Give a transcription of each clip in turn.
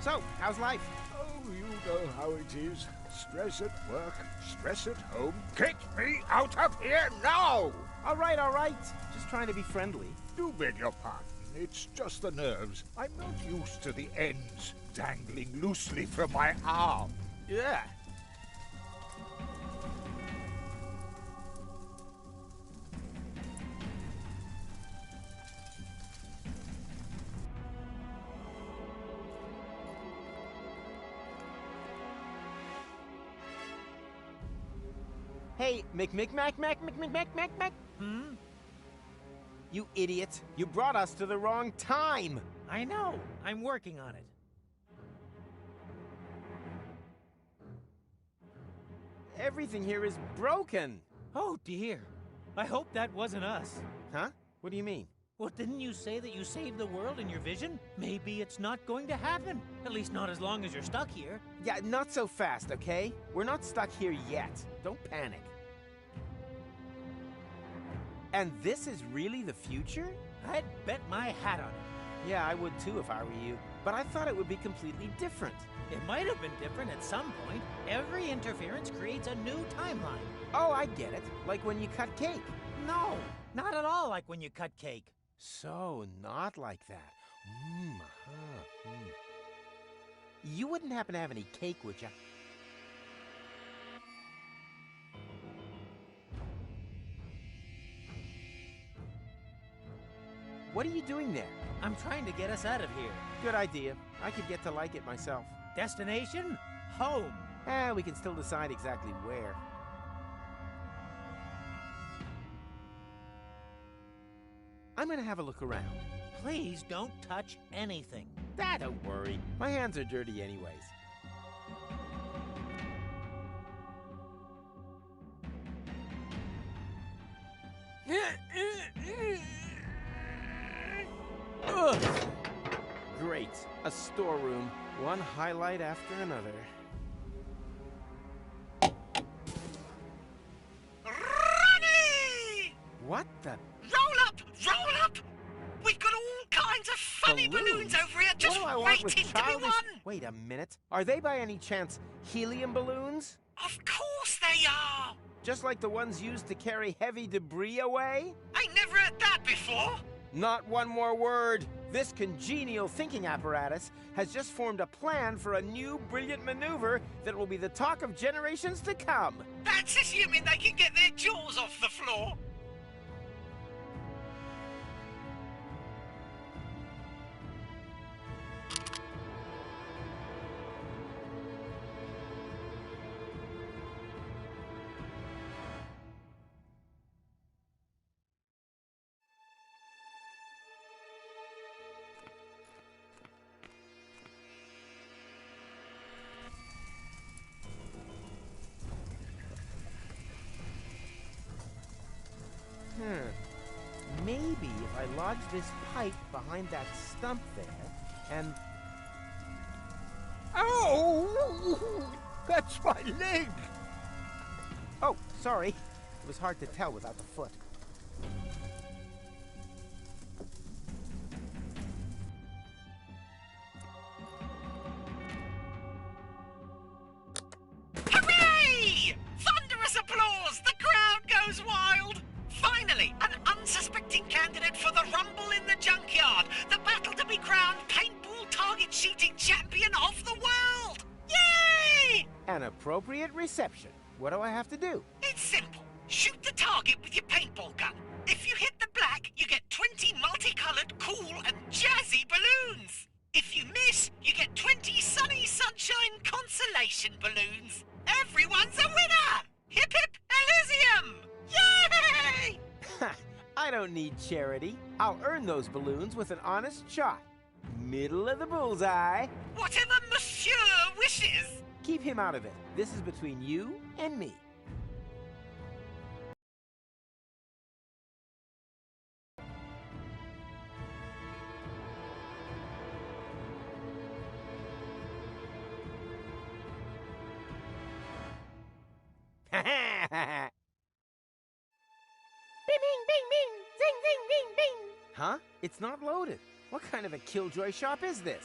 So, how's life? Oh, you know how it is. Stress at work, stress at home. Get me out of here now! All right. Just trying to be friendly. Do beg your pardon. It's just the nerves. I'm not used to the ends dangling loosely from my arm. Yeah. Hey, Mac. Hmm? You idiot. You brought us to the wrong time. I know. I'm working on it. Everything here is broken. Oh, dear. I hope that wasn't us. Huh? What do you mean? Well, didn't you say that you saved the world in your vision? Maybe it's not going to happen. At least not as long as you're stuck here. Yeah, not so fast, okay? We're not stuck here yet. Don't panic. And this is really the future? I'd bet my hat on it. Yeah, I would too if I were you. But I thought it would be completely different. It might have been different at some point. Every interference creates a new timeline. Oh, I get it. Like when you cut cake. No, not at all like when you cut cake. So, not like that. You wouldn't happen to have any cake, would you? What are you doing there? I'm trying to get us out of here. Good idea. I could get to like it myself. Destination? Home. We can still decide exactly where. I'm gonna have a look around. Please don't touch anything. Don't worry. My hands are dirty anyways. Ugh. Great. A storeroom. One highlight after another. Ronnie! What the? Roll up! Roll up! We've got all kinds of funny balloons over here just What do I want with waiting to be childish... won! Wait a minute. Are they by any chance helium balloons? Of course they are! Just like the ones used to carry heavy debris away? I never heard that before! Not one more word. This congenial thinking apparatus has just formed a plan for a new brilliant maneuver that will be the talk of generations to come. That's assuming they can get their jaws off the floor! Maybe if I lodge this pipe behind that stump there, and... Ow! That's my leg! Oh, sorry. It was hard to tell without the foot. Hooray! Thunderous applause! The crowd goes wild! Finally, an unsuspecting candidate for the Rumble in the Junkyard, the battle to be crowned paintball target shooting champion of the world! Yay! An appropriate reception. What do I have to do? It's simple. Shoot the target with your paintball gun. If you hit the black, you get 20 multicolored, cool, and jazzy balloons. If you miss, you get 20 sunny sunshine consolation balloons. Everyone's a winner! Hip hip Elysium! Yay! I don't need charity. I'll earn those balloons with an honest shot. Middle of the bullseye. Whatever Monsieur wishes. Keep him out of it. This is between you and me. Bing, bing, bing, bing! Zing, zing, bing, bing! Huh? It's not loaded. What kind of a killjoy shop is this?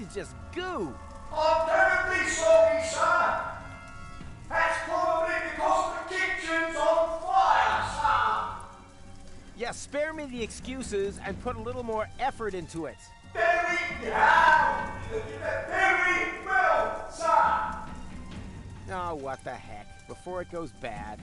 is just goo. I'm terribly sorry, sir. That's probably because the kitchen's on fire, sir. Yeah, spare me the excuses and put a little more effort into it. Very well, sir. Oh, what the heck. Before it goes bad.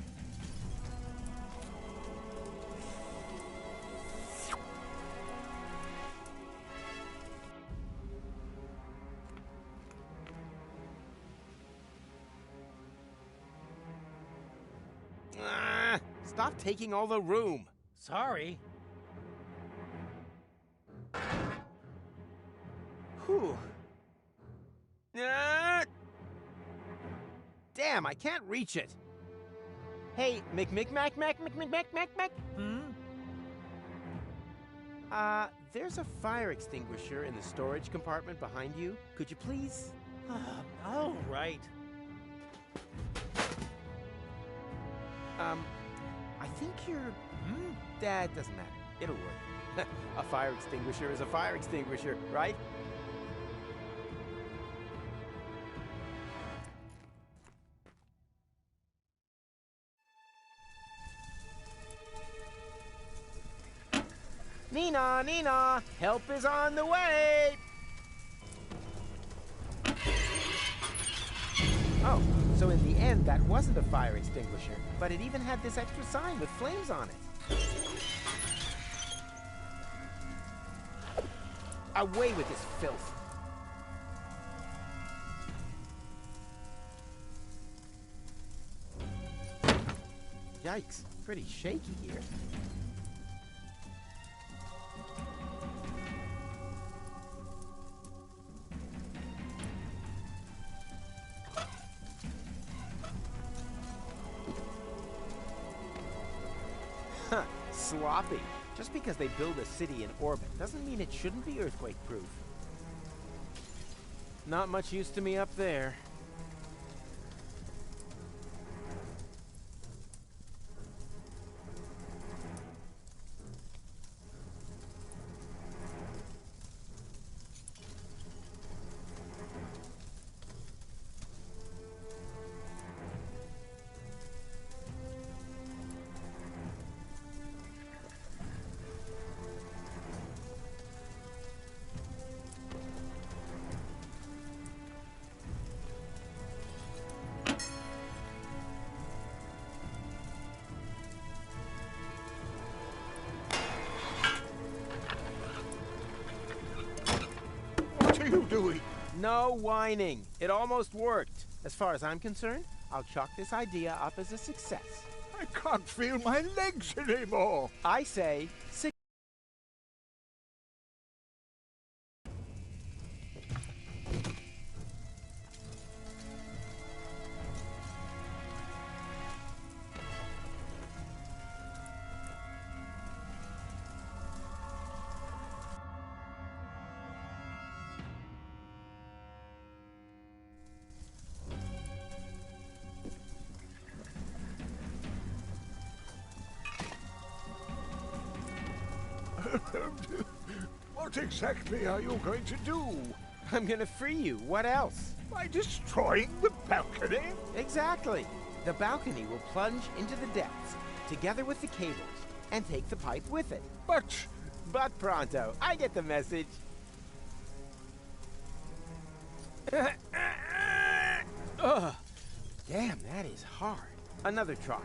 Stop taking all the room. Sorry. Whew. Damn, I can't reach it. Hey, Mac. Hmm? There's a fire extinguisher in the storage compartment behind you. Could you please? All right. I think you're... That doesn't matter. It'll work. A fire extinguisher is a fire extinguisher, right? Nina, help is on the way! Oh, so in the end, that wasn't a fire extinguisher, but it even had this extra sign with flames on it. Away with this filth. Yikes, pretty shaky here. Huh, sloppy. Just because they build a city in orbit doesn't mean it shouldn't be earthquake-proof. Not much use to me up there. What are you doing? No whining. It almost worked. As far as I'm concerned, I'll chalk this idea up as a success. I can't feel my legs anymore. I say success. What exactly are you going to do? I'm gonna free you. What else? By destroying the balcony? Exactly. The balcony will plunge into the depths, together with the cables, and take the pipe with it. But Pronto, I get the message. Ugh. Damn, that is hard. Another try.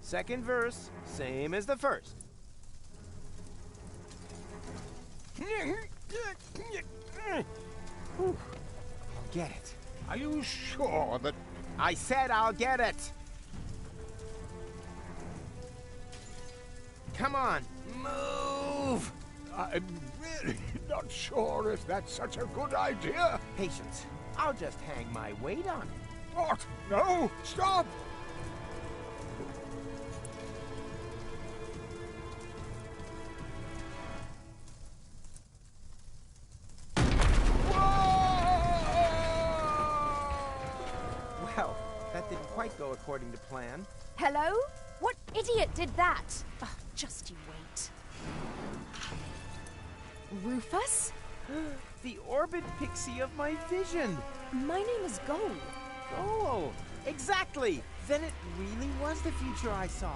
Second verse, same as the first. I'll get it. are you sure that... I said I'll get it. Come on, move. I'm really not sure if that's such a good idea. Patience. I'll just hang my weight on it. What? No! Stop! Well, that didn't quite go according to plan. Hello? What idiot did that? Ugh, just you wait. Rufus? The orbit pixie of my vision. My name is Gold. Oh, exactly. Then it really was the future I saw.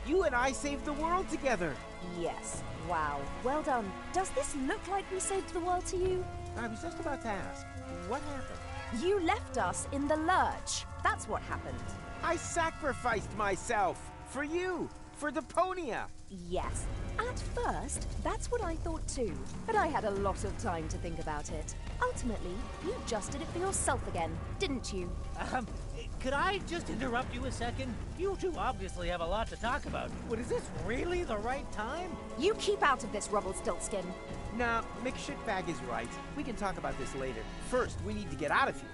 You and I saved the world together. Yes. Wow. Well done. Does this look like we saved the world to you? I was just about to ask, what happened? You left us in the lurch. That's what happened. I sacrificed myself for you, for Deponia. Yes. At first, that's what I thought too. But I had a lot of time to think about it. Ultimately, you just did it for yourself again, didn't you? Could I just interrupt you a second? You two obviously have a lot to talk about. But is this really the right time? You keep out of this, Rumpelstiltskin. Nah, McShitbag is right. We can talk about this later. First, we need to get out of here.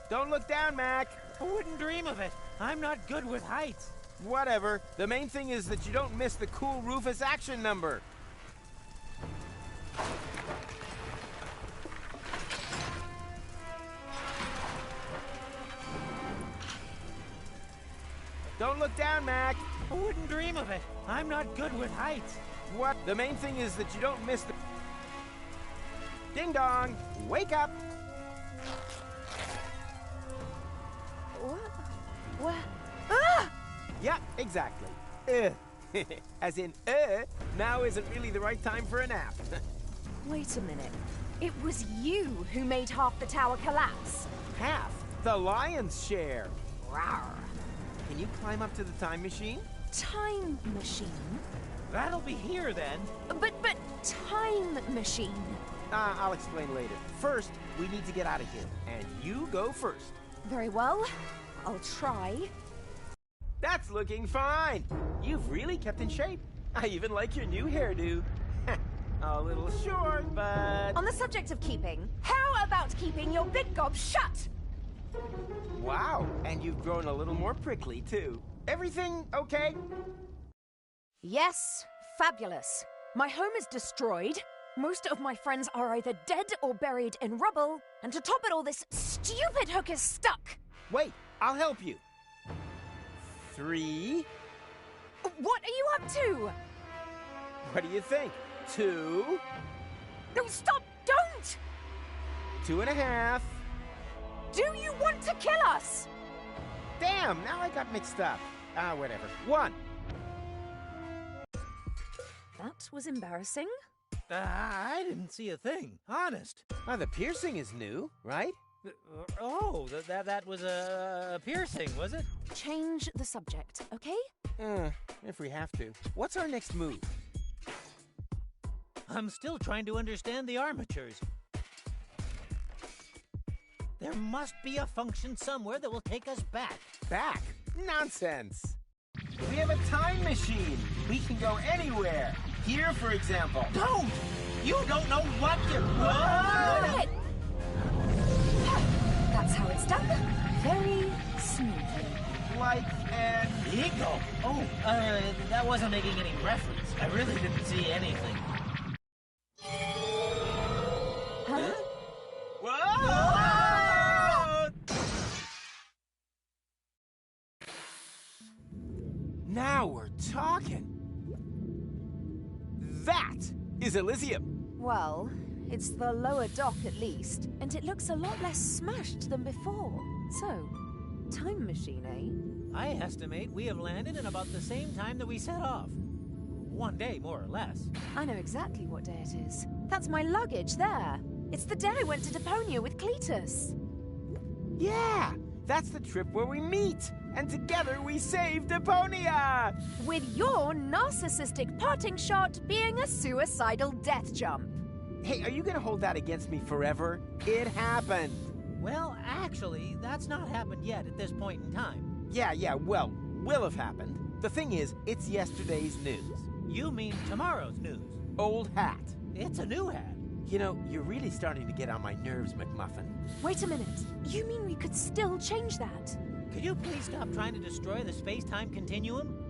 Don't look down, Mac. I wouldn't dream of it. I'm not good with heights. Whatever. The main thing is that you don't miss the cool Rufus action number. Don't look down, Mac. I wouldn't dream of it. I'm not good with heights. What? The main thing is that you don't miss the... Ding dong! Wake up! What? Ah! Yeah, exactly. As in, now isn't really the right time for a nap. Wait a minute. It was you who made half the tower collapse. Half the lion's share. Rawr. Can you climb up to the time machine? Time machine? That'll be here then. But time machine. I'll explain later. First, we need to get out of here. And you go first. Very well. I'll try. That's looking fine. You've really kept in shape. I even like your new hairdo. A little short, but... On the subject of keeping, how about keeping your big gob shut? Wow, and you've grown a little more prickly, too. Everything okay? Yes, fabulous. My home is destroyed. Most of my friends are either dead or buried in rubble. And to top it all, this stupid hook is stuck. Wait, I'll help you. 3. What are you up to? What do you think? 2. No, stop! Don't! 2.5. Do you want to kill us? Damn, now I got mixed up. Whatever. 1. That was embarrassing. I didn't see a thing, honest. The piercing is new, right? Oh, that was a piercing, was it? Change the subject, okay? If we have to. What's our next move? I'm still trying to understand the armatures. There must be a function somewhere that will take us back. Back? Nonsense. We have a time machine. We can go anywhere. Here, for example. Don't! You don't know what you... Right. That's how it's done. Very smoothly. Like an... Eagle? Oh, that wasn't making any reference. I really didn't see anything. Huh? Whoa! Now we're talking. That is Elysium. Well, it's the lower dock at least, and it looks a lot less smashed than before. So, time machine, eh? I estimate we have landed in about the same time that we set off. 1 day, more or less. I know exactly what day it is. That's my luggage there. It's the day I went to Deponia with Cletus. Yeah, that's the trip where we meet. And together we save Deponia! With your narcissistic parting shot being a suicidal death jump. Hey, are you gonna hold that against me forever? It happened. Well, actually, that's not happened yet at this point in time. Yeah, well, will have happened. The thing is, it's yesterday's news. You mean tomorrow's news? Old hat. It's a new hat. You know, you're really starting to get on my nerves, McMuffin. Wait a minute. You mean we could still change that? Could you please stop trying to destroy the space-time continuum?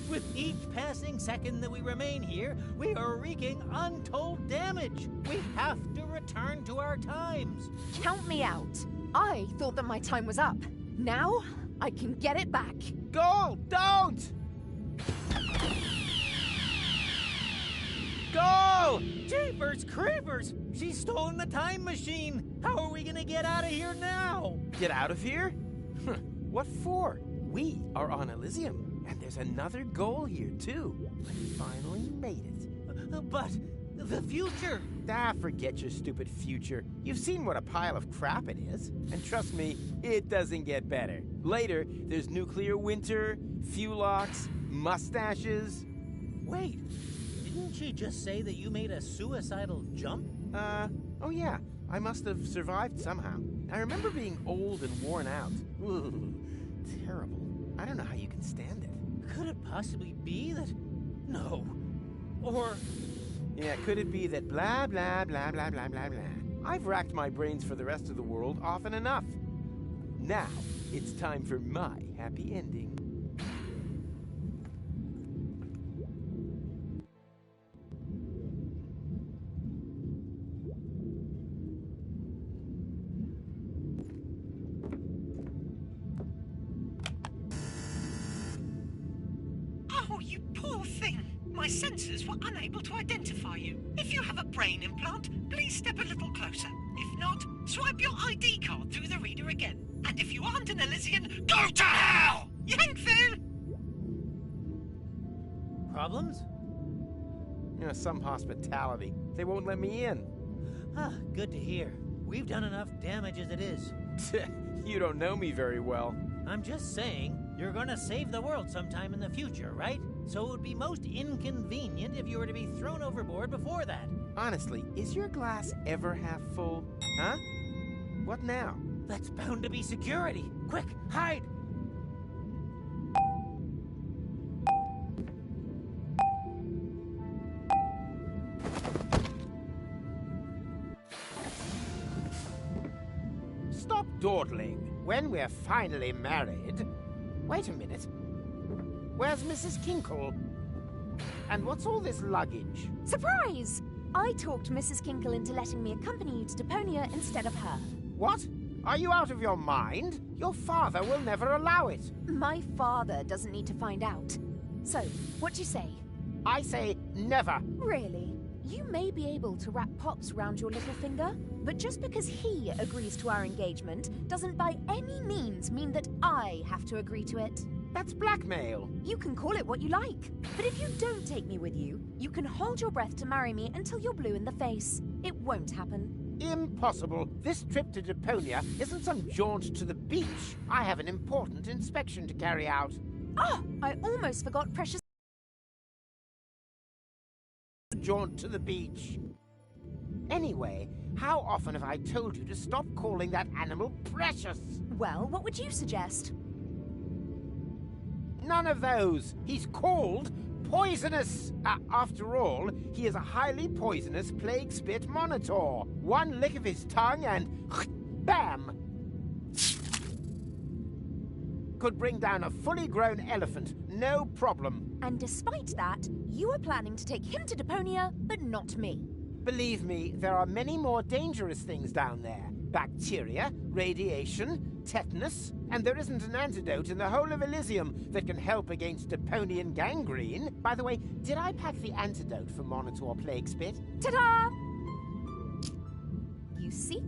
With each passing second that we remain here, we are wreaking untold damage. We have to return to our times. Count me out. I thought that my time was up. Now, I can get it back. Go! Don't! Go! Jeepers creepers! She's stolen the time machine! How are we gonna get out of here now? Get out of here? What for? We are on Elysium, and there's another goal here, too. I finally made it. But the future! Ah, forget your stupid future. You've seen what a pile of crap it is. And trust me, it doesn't get better. Later, there's nuclear winter, fuelox, mustaches. Wait, didn't she just say that you made a suicidal jump? Oh yeah, I must have survived somehow. I remember being old and worn out. Ooh, terrible. I don't know how you can stand it. Could it possibly be that... No. Or... Yeah, could it be that blah, blah, blah, blah, blah, blah, blah. I've racked my brains for the rest of the world often enough. Now, it's time for my happy ending. Oh, you poor thing. My sensors were unable to identify you. If you have a brain implant, please step a little closer. If not, swipe your ID card through the reader again. And if you aren't an Elysian, go to hell! Yankville! Problems? You know, some hospitality. They won't let me in. Ah, good to hear. We've done enough damage as it is. You don't know me very well. I'm just saying, you're gonna save the world sometime in the future, right? So it would be most inconvenient if you were to be thrown overboard before that. Honestly, is your glass ever half full? Huh? What now? That's bound to be security. Quick, hide! Stop dawdling. When we're finally married... Wait a minute. Where's Mrs. Kinkle? And what's all this luggage? Surprise! I talked Mrs. Kinkle into letting me accompany you to Deponia instead of her. What? Are you out of your mind? Your father will never allow it. My father doesn't need to find out. So, what do you say? I say never. Really? You may be able to wrap Pops round your little finger, but just because he agrees to our engagement doesn't by any means mean that I have to agree to it. That's blackmail. You can call it what you like, but if you don't take me with you, you can hold your breath to marry me until you're blue in the face. It won't happen. Impossible. This trip to Deponia isn't some jaunt to the beach. I have an important inspection to carry out. Oh, I almost forgot precious... Jaunt to the beach. Anyway, how often have I told you to stop calling that animal precious? Well, what would you suggest? None of those. He's called poisonous. After all, he is a highly poisonous plague spit monitor. One lick of his tongue and bam! Could bring down a fully grown elephant, no problem. And despite that, you are planning to take him to Deponia, but not me. Believe me, there are many more dangerous things down there. Bacteria, radiation, tetanus, and there isn't an antidote in the whole of Elysium that can help against Deponian gangrene. By the way, did I pack the antidote for Monitor Plague Spit? Ta-da! You see,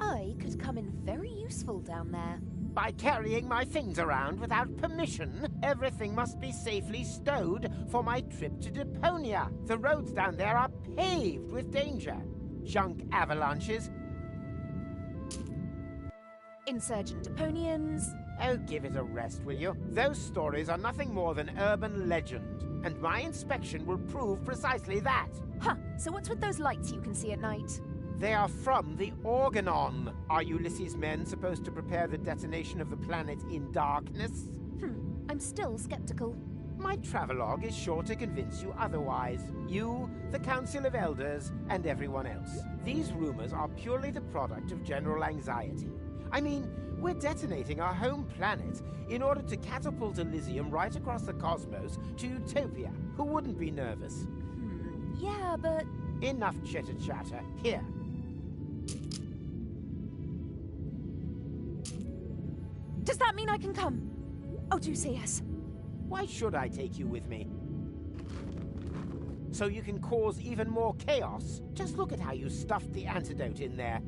I could come in very useful down there. By carrying my things around without permission, everything must be safely stowed for my trip to Deponia. The roads down there are paved with danger. Junk avalanches. Insurgent Deponians. Oh, give it a rest, will you? Those stories are nothing more than urban legend, and my inspection will prove precisely that. Huh, so what's with those lights you can see at night? They are from the Organon. Are Ulysses' men supposed to prepare the detonation of the planet in darkness? I'm still skeptical. My travelogue is sure to convince you otherwise. You, the Council of Elders, and everyone else. These rumors are purely the product of general anxiety. I mean, We're detonating our home planet in order to catapult Elysium right across the cosmos to Utopia. Who wouldn't be nervous? Yeah, but... Enough chitter-chatter. Here. Does that mean I can come? Oh, do say yes. Why should I take you with me? So you can cause even more chaos? Just look at how you stuffed the antidote in there.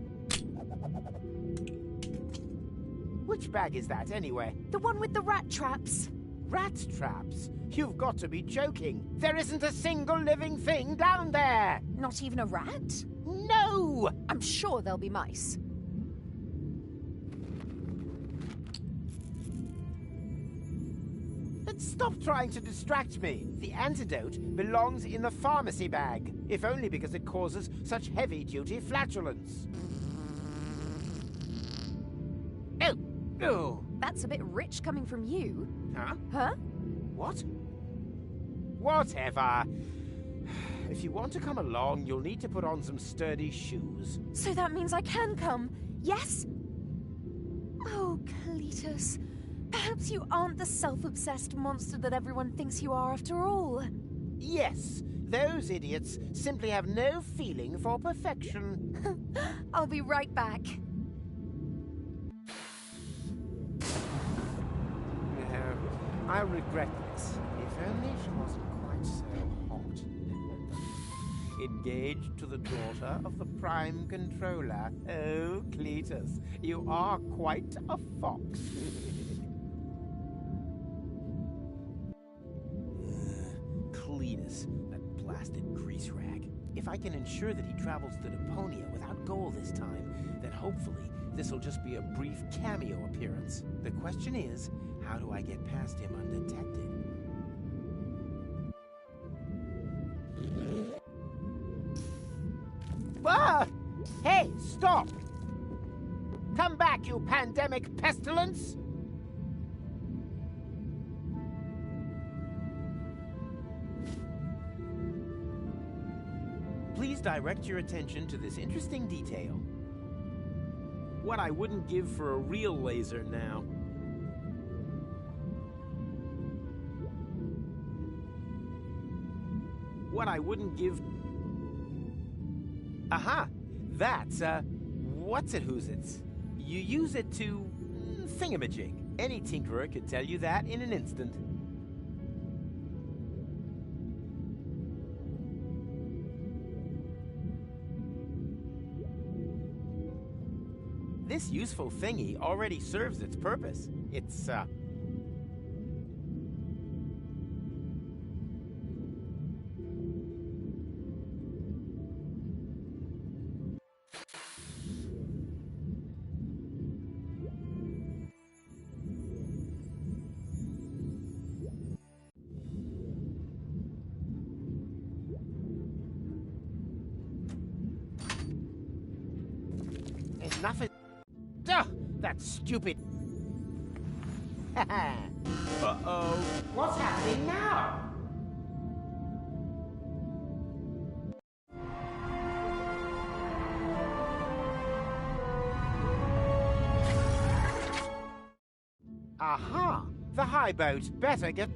Which bag is that, anyway? The one with the rat traps. Rat traps? You've got to be joking. There isn't a single living thing down there! Not even a rat? No! I'm sure there'll be mice. But stop trying to distract me. The antidote belongs in the pharmacy bag, if only because it causes such heavy-duty flatulence. Oh! Oh! That's a bit rich coming from you. Huh? Huh? What? Whatever. If you want to come along, you'll need to put on some sturdy shoes. So that means I can come, yes? Oh, Cletus. Perhaps you aren't the self-obsessed monster that everyone thinks you are after all. Yes, those idiots simply have no feeling for perfection. I'll be right back. No, I'll regret this. If only she wasn't quite so hot. Engaged to the daughter of the Prime Controller. Oh, Cletus, you are quite a fox. Cletus, that blasted grease rag. If I can ensure that he travels to Deponia without goal this time, then hopefully this'll just be a brief cameo appearance. The question is, how do I get past him undetected? Ah! Hey, stop! Come back, you pandemic pestilence! Please direct your attention to this interesting detail. What I wouldn't give for a real laser now. What I wouldn't give... Aha! That's, what's-it-who's-its. You use it to... thingamajig. Any tinkerer could tell you that in an instant. This useful thingy already serves its purpose. It's, enough is... Ugh, that stupid... Uh-oh. What's happening now? Aha! The high boat. Better get...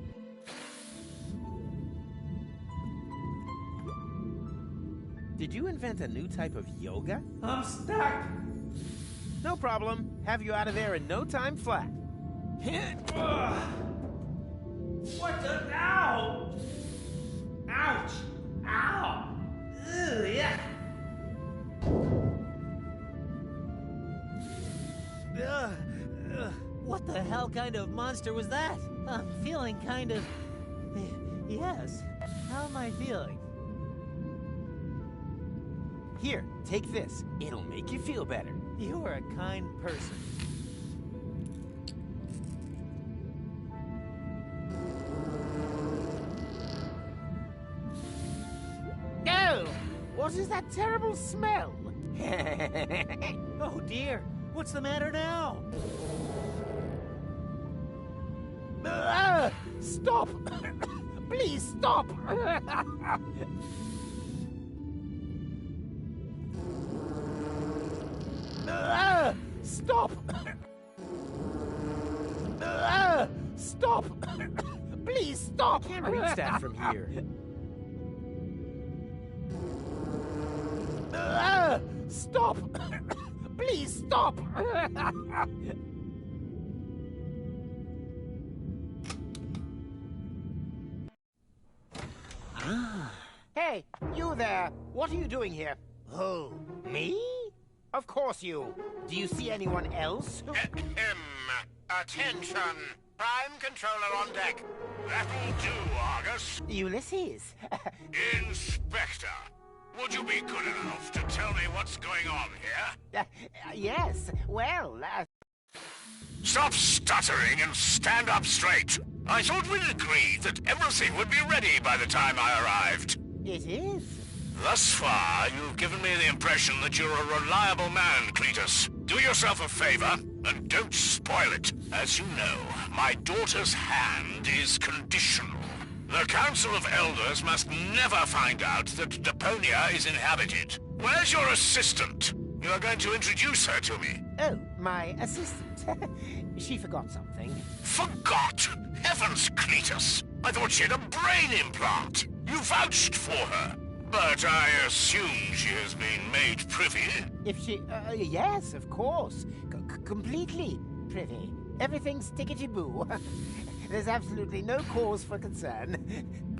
Did you invent a new type of yoga? I'm stuck. No problem. Have you out of there in no time flat. What the... Ow! Ouch! Ow! Ugh, yeah. What the hell kind of monster was that? I'm feeling kind of... Yes. How am I feeling? Here, take this. It'll make you feel better. You are a kind person. Oh! What is that terrible smell? Oh dear, what's the matter now? Stop! Please stop! Stop! Stop! Please stop! Can't reach that from here. Stop! Please stop! Hey, you there! What are you doing here? Oh, me? Of course you. Do you see anyone else? Attention! Prime controller on deck. That'll do, Argus. Ulysses. Inspector, would you be good enough to tell me what's going on here? Yes, well, Stop stuttering and stand up straight. I thought we'd agreed that everything would be ready by the time I arrived. it is. Thus far, you've given me the impression that you're a reliable man, Cletus. Do yourself a favor, and don't spoil it. As you know, my daughter's hand is conditional. The Council of Elders must never find out that Deponia is inhabited. Where's your assistant? You are going to introduce her to me. Oh, my assistant. She forgot something. Forgot? Heavens, Cletus! I thought she had a brain implant. You vouched for her. But I assume she has been made privy. If she... yes, of course. Completely privy. Everything's tickety-boo. There's absolutely no cause for concern.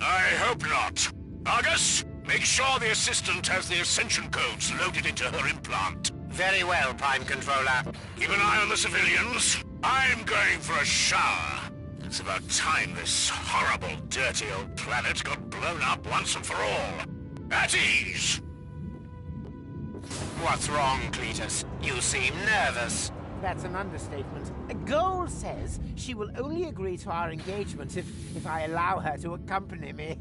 I hope not. Argus, make sure the assistant has the ascension codes loaded into her implant. Very well, Prime Controller. Keep an eye on the civilians. I'm going for a shower. It's about time this horrible, dirty old planet got blown up once and for all. At ease! What's wrong, Cletus? You seem nervous. That's an understatement. Gold says she will only agree to our engagement if I allow her to accompany me.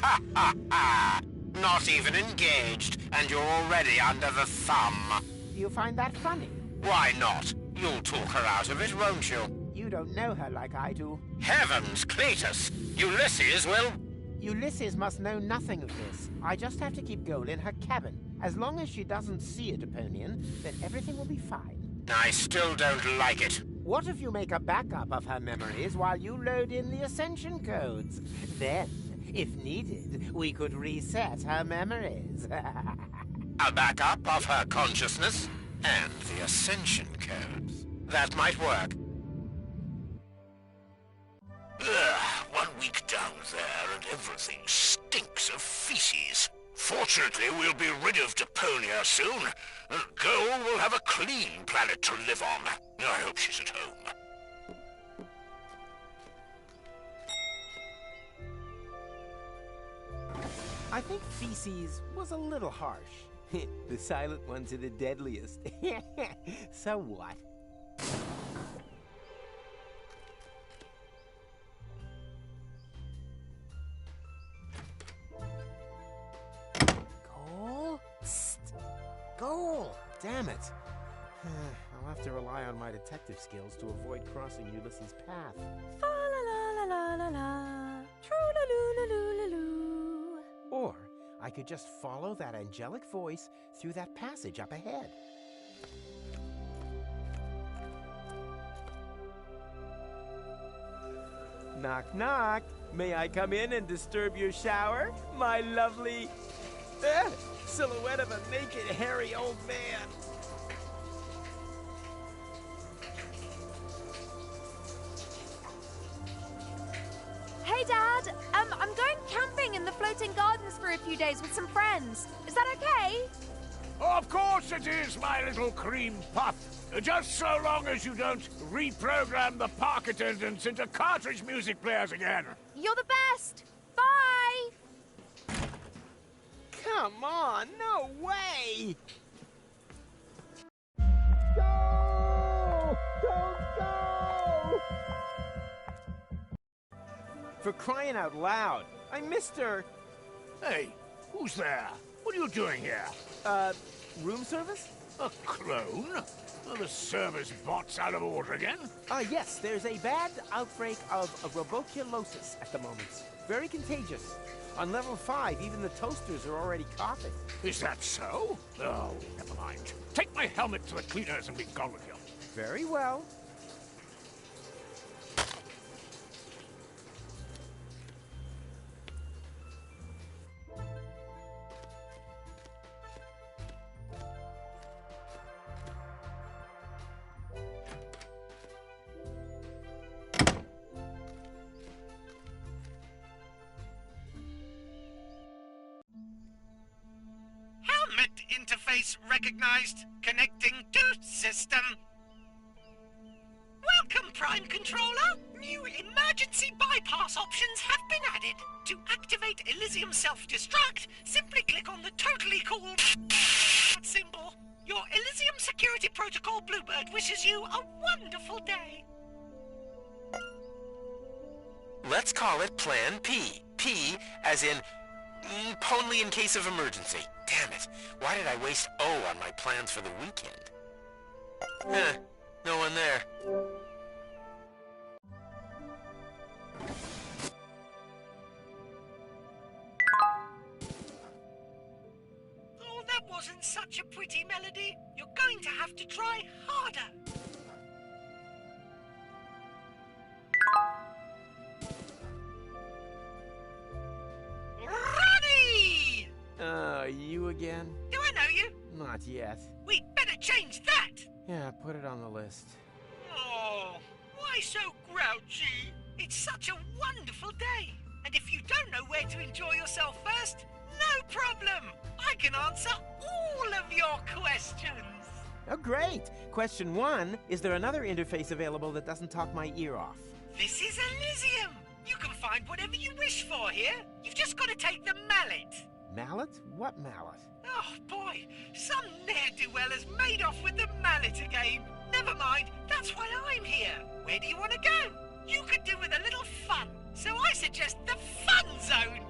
Ha ha ha! Not even engaged, and you're already under the thumb. You find that funny? Why not? You'll talk her out of it, won't you? You don't know her like I do. Heavens, Cletus! Ulysses will... Ulysses must know nothing of this. I just have to keep Gold in her cabin. As long as she doesn't see a Deponian, then everything will be fine. I still don't like it. What if you make a backup of her memories while you load in the ascension codes? Then, if needed, we could reset her memories. A backup of her consciousness and the ascension codes. That might work. Ugh, 1 week down there and everything stinks of feces. Fortunately, we'll be rid of Deponia soon, and Goal will have a clean planet to live on. I hope she's at home. I think feces was a little harsh. The silent ones are the deadliest. So what? Goal? Psst. Goal! Damn it. I'll have to rely on my detective skills to avoid crossing Ulysses' path. Fa la la la la la la. True-la-loo-la-loo-la-loo. Or I could just follow that angelic voice through that passage up ahead. Knock, knock. May I come in and disturb your shower, my lovely silhouette of a naked, hairy old man? Hey, Dad. I'm going camping in the floating gardens for a few days with some friends. Is that okay? Of course it is, my little cream puff. Just so long as you don't reprogram the park attendants into cartridge music players again. You're the best. Bye. Come on, no way! Go! Don't go! For crying out loud, I missed her. Hey, who's there? What are you doing here? Room service? A clone? Are the server's bots out of order again? Yes, there's a bad outbreak of roboculosis at the moment. Very contagious. On level 5, even the toasters are already coughing. Is that so? Oh, never mind. Take my helmet to the cleaners and be gone with you. Very well. Interface recognized. Connecting to system. Welcome, Prime Controller. New emergency bypass options have been added. To activate Elysium Self-Destruct, simply click on the totally cool symbol. Your Elysium Security Protocol Bluebird wishes you a wonderful day. Let's call it Plan P. P as in only in case of emergency. Damn it. Why did I waste O on my plans for the weekend? No one there. Oh, that wasn't such a pretty melody. You're going to have to try harder. Ronnie! You again? Do I know you? Not yet. We'd better change that. Yeah, put it on the list. Oh, why so grouchy? It's such a wonderful day. And if you don't know where to enjoy yourself first, no problem. I can answer all of your questions. Oh, great! Question 1, is there another interface available that doesn't talk my ear off? This is Elysium. You can find whatever you wish for here. You've just got to take the mallet. Mallet? What mallet? Oh, boy. Some ne'er-do-well has made off with the mallet again. Never mind. That's why I'm here. Where do you want to go? You could do with a little fun. So I suggest the Fun Zone.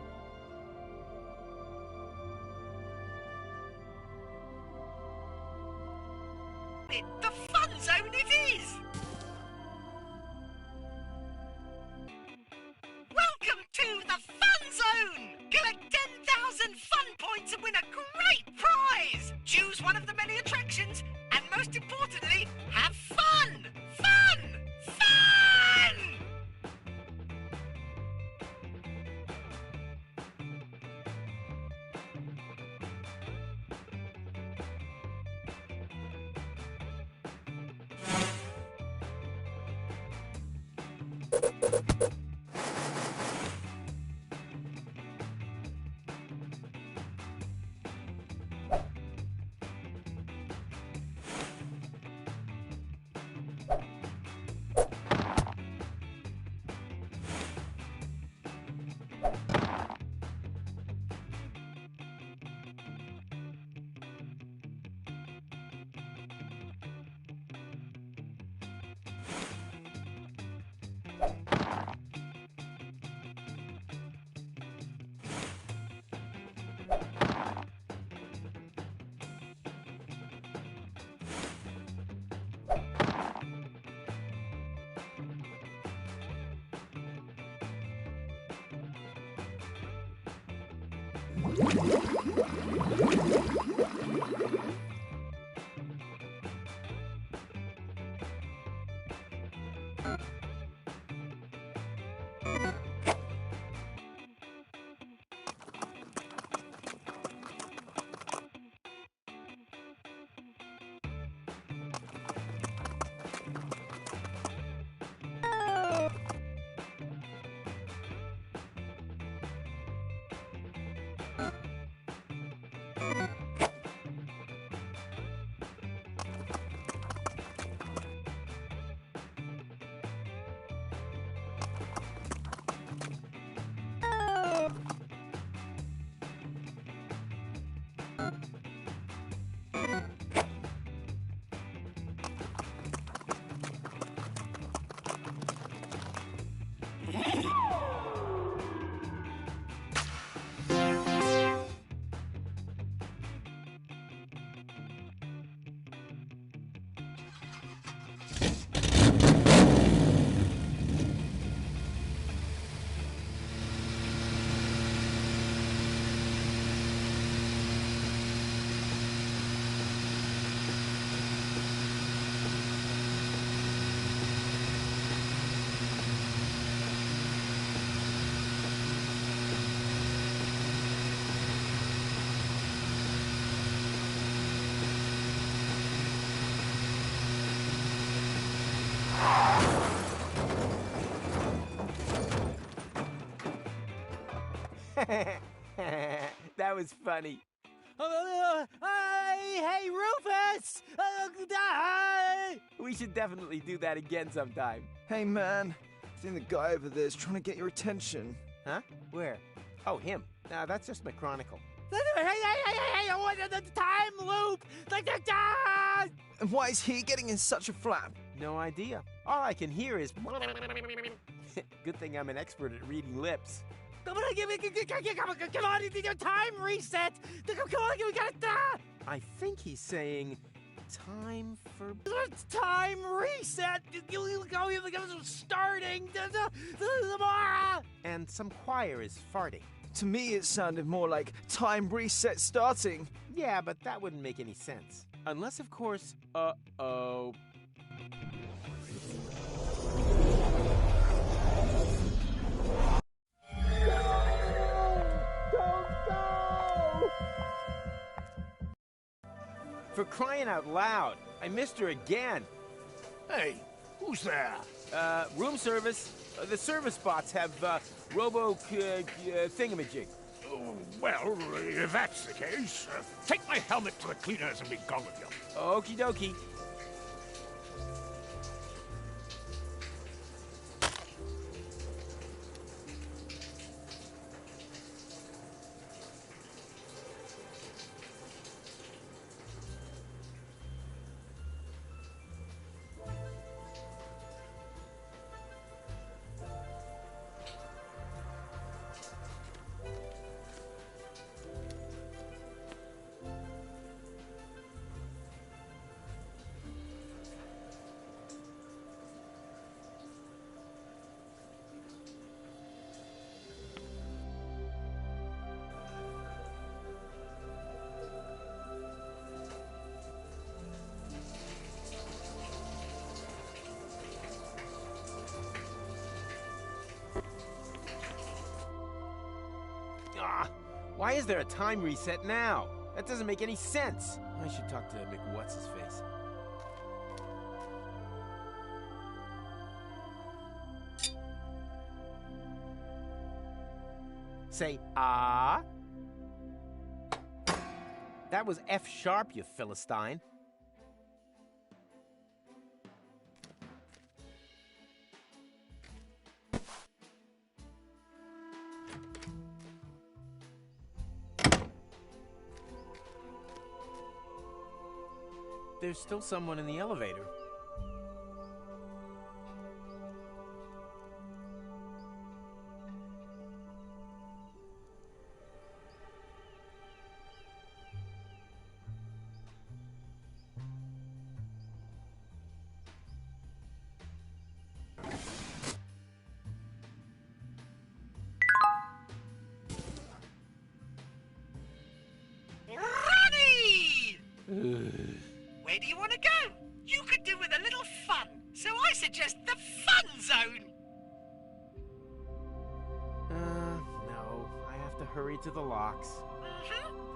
The Fun Zone it is. Welcome to the Fun Zone! Collect 10,000 fun points and win a great prize! Choose one of the many attractions, and most importantly, have fun! Fun! Fun! That was funny. Hey, Rufus! We should definitely do that again sometime. Hey, man. I think the guy over there is trying to get your attention. Huh? Where? Oh, him. Nah, that's just McChronicle. Hey, what the time loop? And why is he getting in such a flap? No idea. All I can hear is... Good thing I'm an expert at reading lips. Come on, time reset. Come on, we got I think he's saying... Time for... time reset. Starting. And some choir is farting. To me, it sounded more like time reset starting. Yeah, but that wouldn't make any sense. Unless, of course, uh-oh. For crying out loud, I missed her again. Hey, who's there? Room service. The service bots have, thingamajig. Oh, well, if that's the case, take my helmet to the cleaners and be gone with you. Okie dokie. Why is there a time reset now? That doesn't make any sense. I should talk to McWhat's-his-face. Say, ah. That was F sharp, you Philistine. There's still someone in the elevator. Ronnie! Where do you want to go? You could do with a little fun, so I suggest the fun zone. No. I have to hurry to the locks.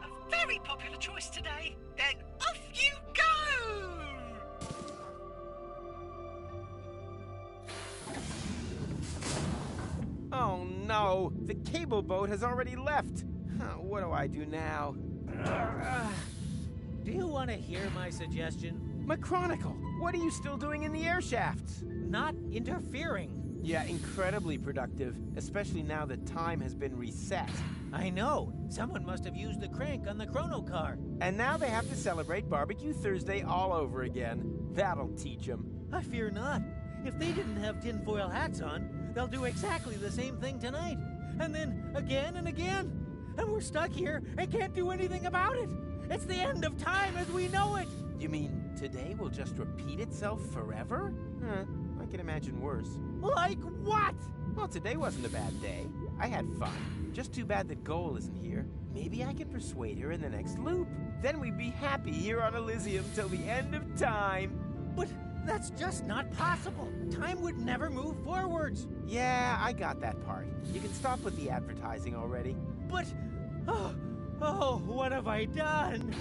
A very popular choice today. Then off you go! Oh no! The cable boat has already left! What do I do now? Do you want to hear my suggestion? McChronicle, what are you still doing in the air shafts? Not interfering. Yeah, incredibly productive, especially now that time has been reset. I know. Someone must have used the crank on the chrono car. And now they have to celebrate Barbecue Thursday all over again. That'll teach them. I fear not. If they didn't have tinfoil hats on, they'll do exactly the same thing tonight. And then again and again. And we're stuck here and can't do anything about it. It's the end of time as we know it. You mean today will just repeat itself forever? I can imagine worse. Like what? Well, today wasn't a bad day. I had fun. Just too bad that Goal isn't here. Maybe I can persuade her in the next loop. Then we'd be happy here on Elysium till the end of time. But that's just not possible. Time would never move forwards. Yeah, I got that part. You can stop with the advertising already. But... Oh, what have I done?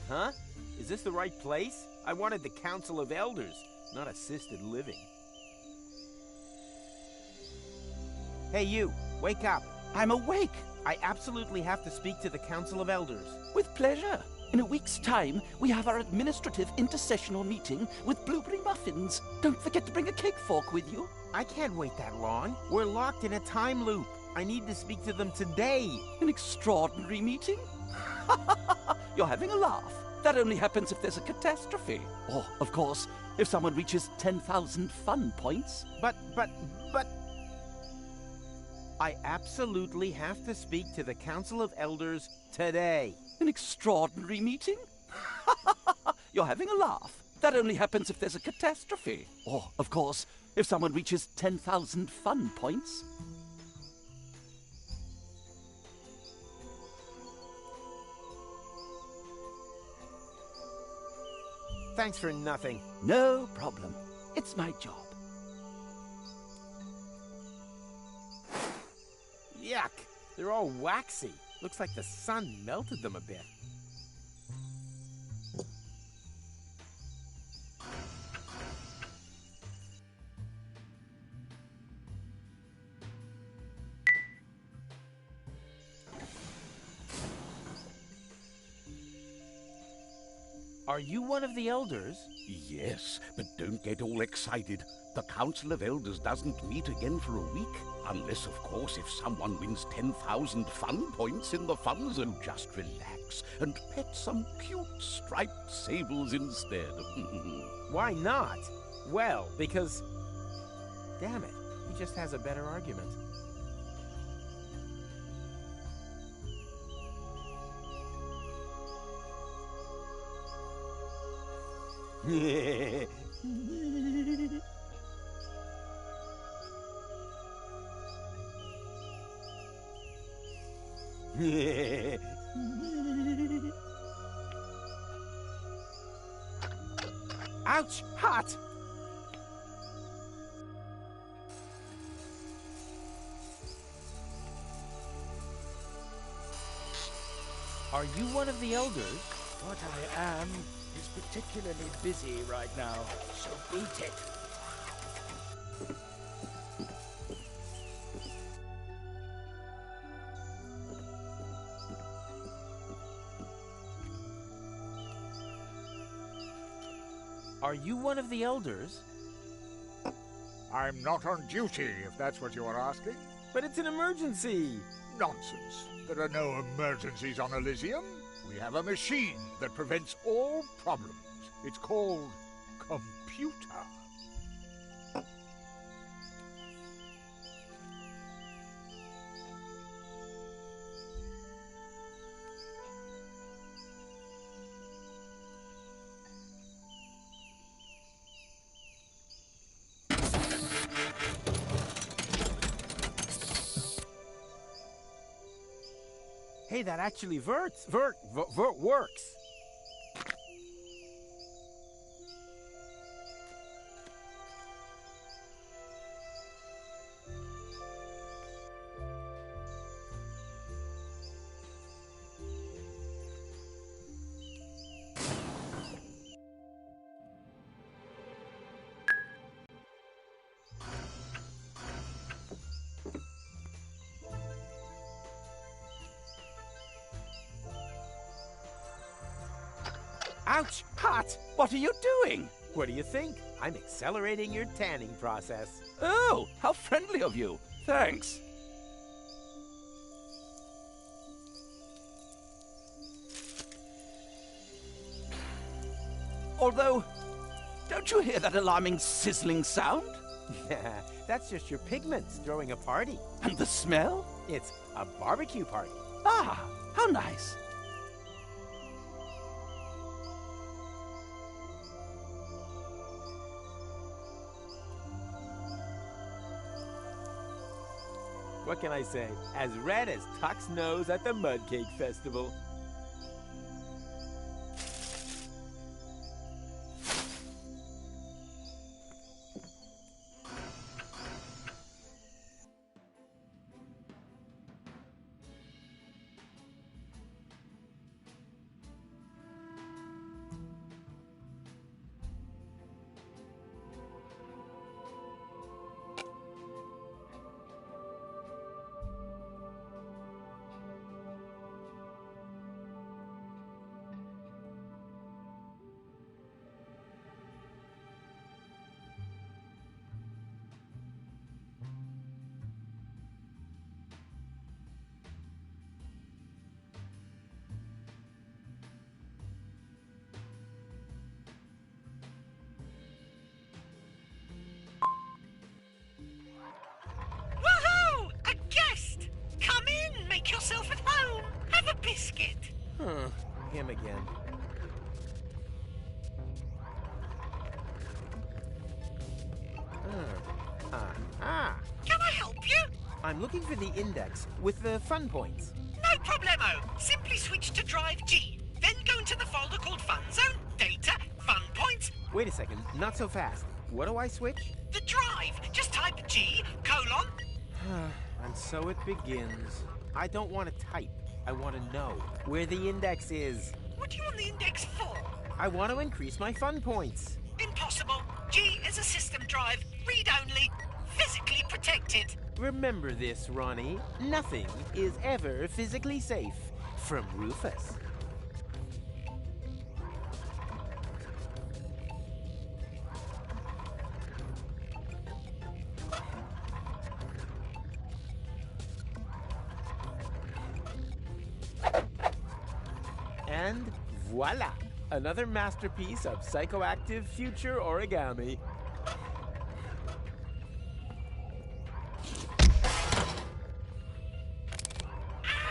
Huh? Is this the right place? I wanted the Council of Elders, not assisted living. Hey you, wake up. I'm awake. I absolutely have to speak to the Council of Elders. With pleasure. In a week's time, we have our administrative intercessional meeting with blueberry muffins. Don't forget to bring a cake fork with you. I can't wait that long. We're locked in a time loop. I need to speak to them today. An extraordinary meeting? You're having a laugh. That only happens if there's a catastrophe. Or, of course, if someone reaches 10,000 fun points. But... I absolutely have to speak to the Council of Elders today. An extraordinary meeting? You're having a laugh. That only happens if there's a catastrophe. Or, of course, if someone reaches 10,000 fun points. Thanks for nothing. No problem. It's my job. Yuck! They're all waxy. Looks like the sun melted them a bit. Are you one of the elders? Yes, but don't get all excited. The Council of Elders doesn't meet again for a week. Unless, of course, if someone wins 10,000 fun points in the fun zone, just relax and pet some cute striped sables instead. Why not? Well, because... Damn it, he just has a better argument. Ouch! Hot! Are you one of the elders? What I am is particularly busy right now, so beat it. Are you one of the elders? I'm not on duty, if that's what you are asking. But it's an emergency! Nonsense. There are no emergencies on Elysium. We have a machine that prevents all problems. It's called computer. Hey, that actually works. Ouch! Hot! What are you doing? What do you think? I'm accelerating your tanning process. Oh, how friendly of you. Thanks. Although, don't you hear that alarming sizzling sound? That's just your pigments throwing a party. And the smell? It's a barbecue party. Ah, how nice. What can I say? As red as Tuck's nose at the Mud Cake Festival. Him again. Can I help you? I'm looking for the index with the fun points. No problemo. Simply switch to drive G. Then go into the folder called Fun Zone, Data, Fun Points. Wait a second, not so fast. What do I switch? The drive. Just type G, : And so it begins. I don't want to type. I want to know where the index is. What do you want the index for? I want to increase my fun points. Impossible. G is a system drive. Read only. Physically protected. Remember this, Ronnie. Nothing is ever physically safe. From Rufus. And voila! Another masterpiece of psychoactive future origami.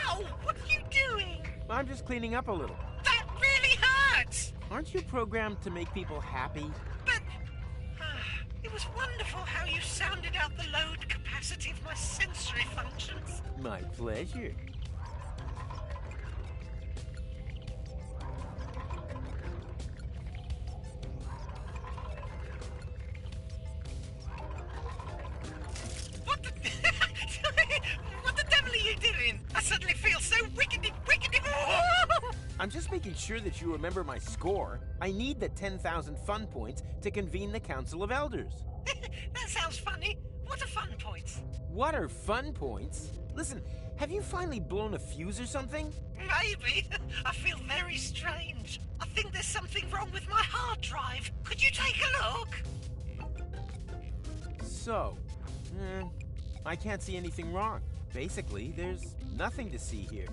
Ow! What are you doing? I'm just cleaning up a little. That really hurts! Aren't you programmed to make people happy? But it was wonderful how you sounded out the load capacity of my sensory functions. My pleasure. What the devil are you doing? I suddenly feel so wickedy. I'm just making sure that you remember my score. I need the 10,000 fun points to convene the Council of Elders. That sounds funny. What are fun points? What are fun points? Listen, have you finally blown a fuse or something? Maybe. I feel very strange. I think there's something wrong with my hard drive. Could you take a look? So, I can't see anything wrong. Basically, there's nothing to see here.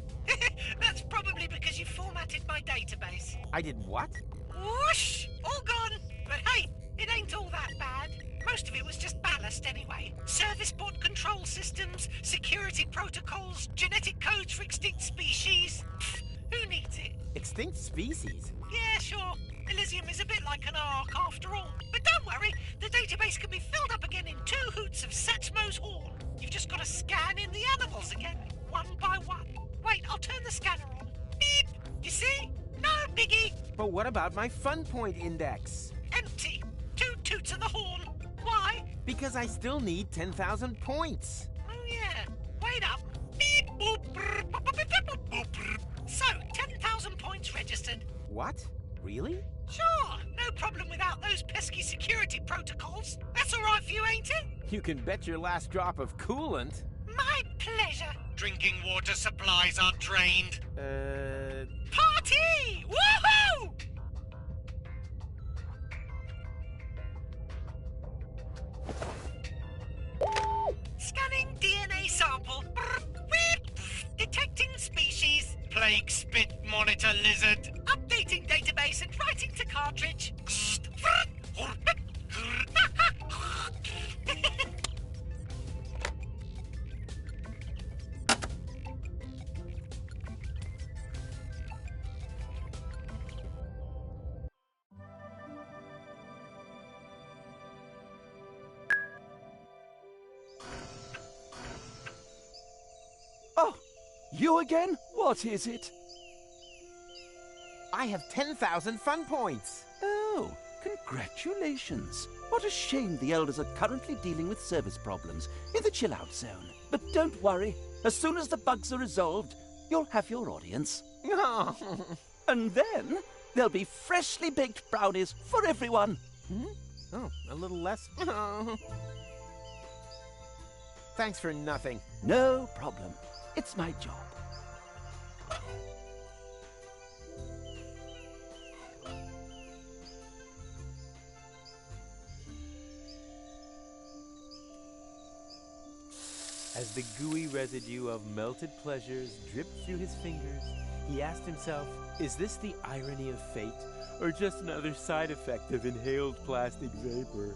That's probably because you formatted my database. I did what? Whoosh! All gone. But hey, it ain't all that bad. Most of it was just ballast anyway. Service board control systems, security protocols, genetic codes for extinct species. Pfft, who needs it? Extinct species? Yeah, sure. Elysium is a bit like an ark after all. But don't worry, the database can be filled up again in 2 hoots of Satchmo's horn. You've just got to scan in the animals again, one by one. Wait, I'll turn the scanner on. Beep! You see? No biggie. But what about my fun point index? Empty. 2 toots of the horn. Why? Because I still need 10,000 points. Oh yeah. Wait up. Beep boop brr, boop, boop, boop, boop, boop, brr. So, 10,000 points registered. What? Really? Sure. No problem without those pesky security protocols. That's all right for you, ain't it? You can bet your last drop of coolant. My pleasure. Drinking water supplies are drained. Party! Woohoo! Scanning DNA sample. Detecting species. Plague spit monitor lizard. Updating database and writing to cartridge. Oh, you again? What is it? I have 10,000 fun points. Oh, congratulations. What a shame the elders are currently dealing with service problems in the chill-out zone. But don't worry. As soon as the bugs are resolved, you'll have your audience. And then there'll be freshly baked brownies for everyone. Oh, a little less. Thanks for nothing. No problem. It's my job. As the gooey residue of melted pleasures dripped through his fingers, he asked himself, is this the irony of fate, or just another side effect of inhaled plastic vapor?